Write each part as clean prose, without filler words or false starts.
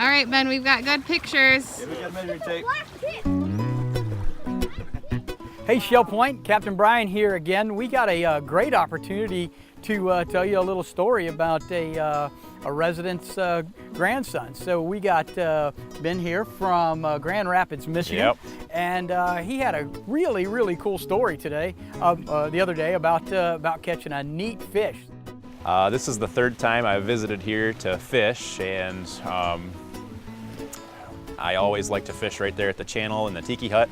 All right, Ben, we've got good pictures. Yeah, we got measuring tape. Hey, Shell Point, Captain Brian here again. We got a great opportunity to tell you a little story about a resident's grandson. So we got Ben here from Grand Rapids, Michigan. Yep. And he had a really cool story today, the other day, about catching a neat fish. This is the third time I've visited here to fish, and I always like to fish right there at the channel in the tiki hut.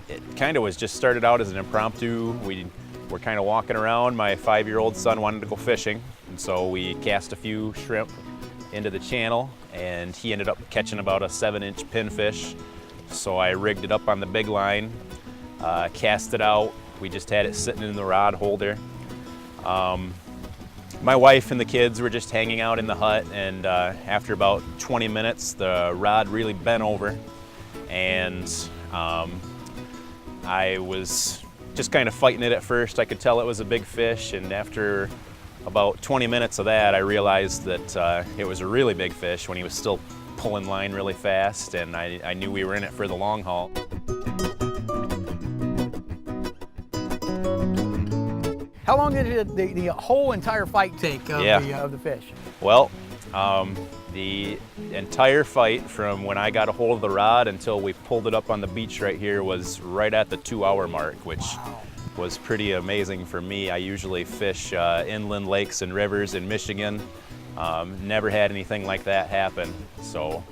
It kind of was just started out as an impromptu. We were kind of walking around. My 5-year-old son wanted to go fishing, and so we cast a few shrimp into the channel, and he ended up catching about a 7-inch pinfish. So I rigged it up on the big line, cast it out. We just had it sitting in the rod holder. My wife and the kids were just hanging out in the hut, and after about 20 minutes, the rod really bent over, and I was just kind of fighting it at first. I could tell it was a big fish, and after about 20 minutes of that, I realized that it was a really big fish when he was still pulling line really fast, and I knew we were in it for the long haul. How long did the whole entire fight take of the fish? Well, the entire fight from when I got a hold of the rod until we pulled it up on the beach right here was right at the 2-hour mark, which was pretty amazing for me. I usually fish inland lakes and rivers in Michigan. Never had anything like that happen, so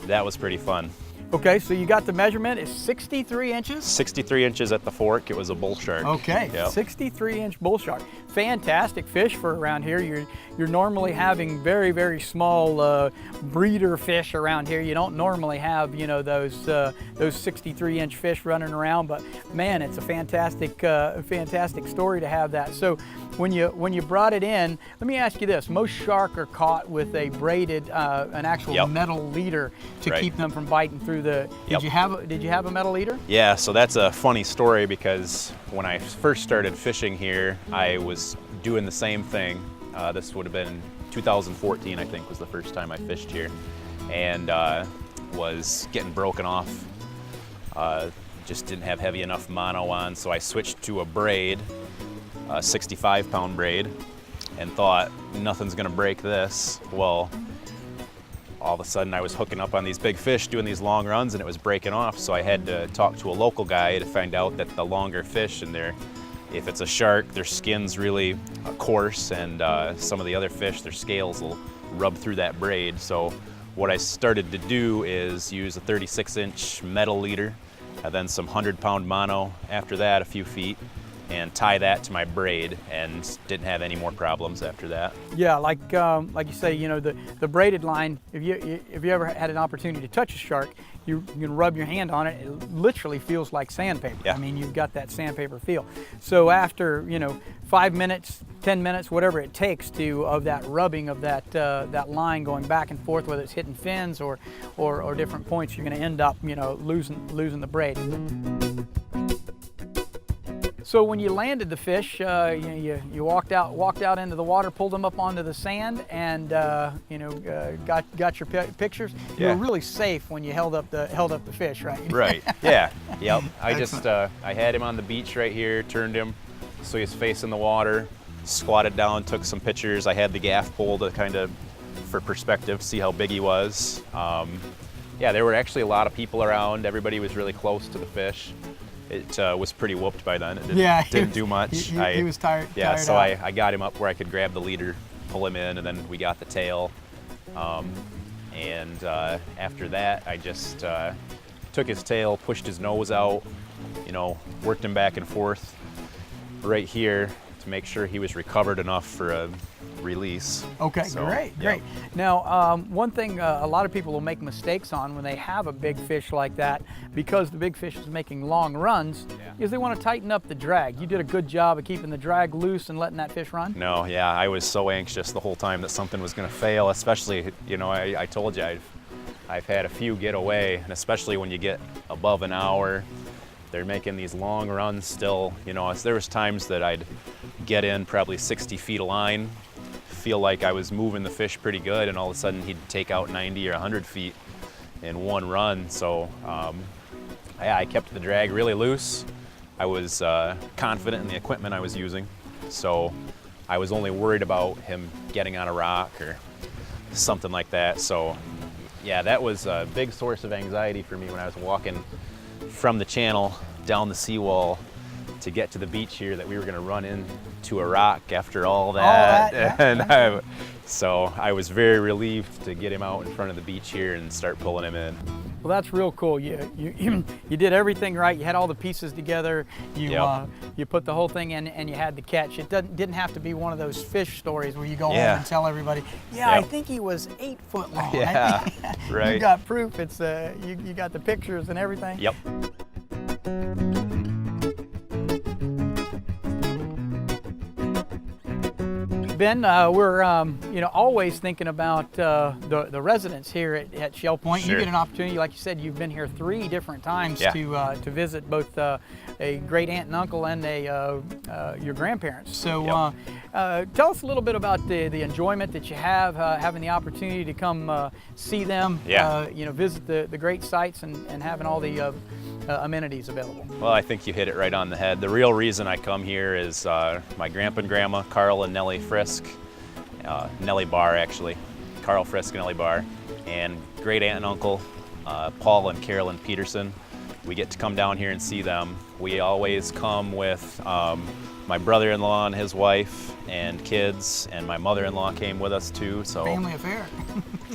that was pretty fun. Okay, so you got the measurement. It's 63 inches? 63 inches at the fork. It was a bull shark. Okay, Yep. 63-inch bull shark. Fantastic fish for around here. You're normally having very small breeder fish around here. You don't normally have, you know, those 63-inch fish running around. But man, it's a fantastic story to have that. So when you brought it in, let me ask you this: most shark are caught with a braided, an actual metal leader to keep them from biting through the. Did you have a metal leader? Yeah, so that's a funny story because when I first started fishing here, I was doing the same thing. This would have been 2014, I think, was the first time I fished here, and was getting broken off. Just didn't have heavy enough mono on, so I switched to a braid, a 65-pound braid, and thought nothing's gonna break this. Well, all of a sudden I was hooking up on these big fish doing these long runs, and it was breaking off, so I had to talk to a local guy to find out that the longer fish, and if it's a shark, their skin's really coarse, and some of the other fish, their scales will rub through that braid. So what I started to do is use a 36-inch metal leader, and then some 100-pound mono after that, a few feet, and tie that to my braid, and didn't have any more problems after that. Yeah, like you say, you know, the braided line, if you ever had an opportunity to touch a shark, you can rub your hand on it. It literally feels like sandpaper. Yeah. I mean, you've got that sandpaper feel. So after, you know, 5 minutes, 10 minutes, whatever it takes of that rubbing of that line going back and forth, whether it's hitting fins or different points, you're going to end up, you know, losing the braid. So when you landed the fish, you walked out into the water, pulled them up onto the sand, and got your pictures. You were really safe when you held up the fish, right? Right. Yeah. Yep. I had him on the beach right here, turned him so he's facing the water, squatted down, took some pictures. I had the gaff pole to kind of, for perspective, see how big he was. Yeah, there were actually a lot of people around. Everybody was really close to the fish. It was pretty whooped by then. It didn't do much. He was tired. Yeah, so out. I got him up where I could grab the leader, pull him in, and then we got the tail. After that, I just took his tail, pushed his nose out, you know, worked him back and forth right here to make sure he was recovered enough for a release. Okay, So, great. yep. Now, one thing a lot of people will make mistakes on when they have a big fish like that, because the big fish is making long runs, is they want to tighten up the drag. You did a good job of keeping the drag loose and letting that fish run? No, yeah, I was so anxious the whole time that something was going to fail, especially, you know, I told you I've had a few get away, and especially when you get above an hour, they're making these long runs still. You know, there was times that I'd get in probably 60 feet of line, feel like I was moving the fish pretty good, and all of a sudden he'd take out 90 or 100 feet in one run. So yeah, I kept the drag really loose. I was confident in the equipment I was using, so I was only worried about him getting on a rock or something like that. So yeah, that was a big source of anxiety for me when I was walking from the channel down the seawall to get to the beach here, that we were going to run into a rock after all that. Yeah. And so I was very relieved to get him out in front of the beach here and start pulling him in. Well, that's real cool. You did everything right. You had all the pieces together. You Yep. You put the whole thing in, and you had the catch. It didn't have to be one of those fish stories where you go home Yeah. and tell everybody, yeah, I Yep. think he was 8 foot long. Yeah, You right. got proof. It's you got the pictures and everything. Yep. Ben, we're always thinking about the residents here at Shell Point. You Sure. get an opportunity, like you said, you've been here 3 different times Yeah. to visit both a great aunt and uncle and your grandparents. So tell us a little bit about the enjoyment that you have having the opportunity to come see them. Yeah. Visit the great sites and having all the amenities available. Well, I think you hit it right on the head. The real reason I come here is my grandpa and grandma, Carl and Nellie Frisk, Nellie Barr actually, Carl Frisk and Nellie Barr, and great aunt and uncle, Paul and Carolyn Peterson. We get to come down here and see them. We always come with my brother-in-law and his wife and kids, and my mother-in-law came with us too. So Family affair.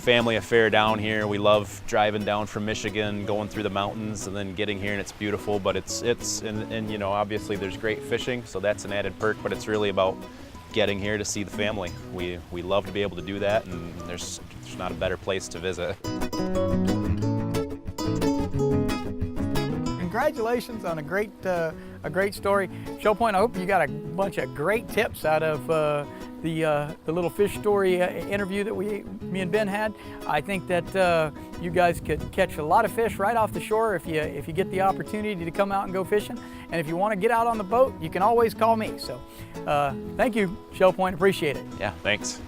family affair down here. We love driving down from Michigan, going through the mountains, and then getting here, and it's beautiful. But it's obviously there's great fishing, so that's an added perk. But it's really about getting here to see the family. We love to be able to do that, and there's not a better place to visit. Congratulations on a great story, Shell Point. I hope you got a bunch of great tips out of the little fish story interview that me and Ben had. I think that you guys could catch a lot of fish right off the shore if you get the opportunity to come out and go fishing. And if you want to get out on the boat, you can always call me. So thank you, Shell Point. Appreciate it. Yeah, thanks.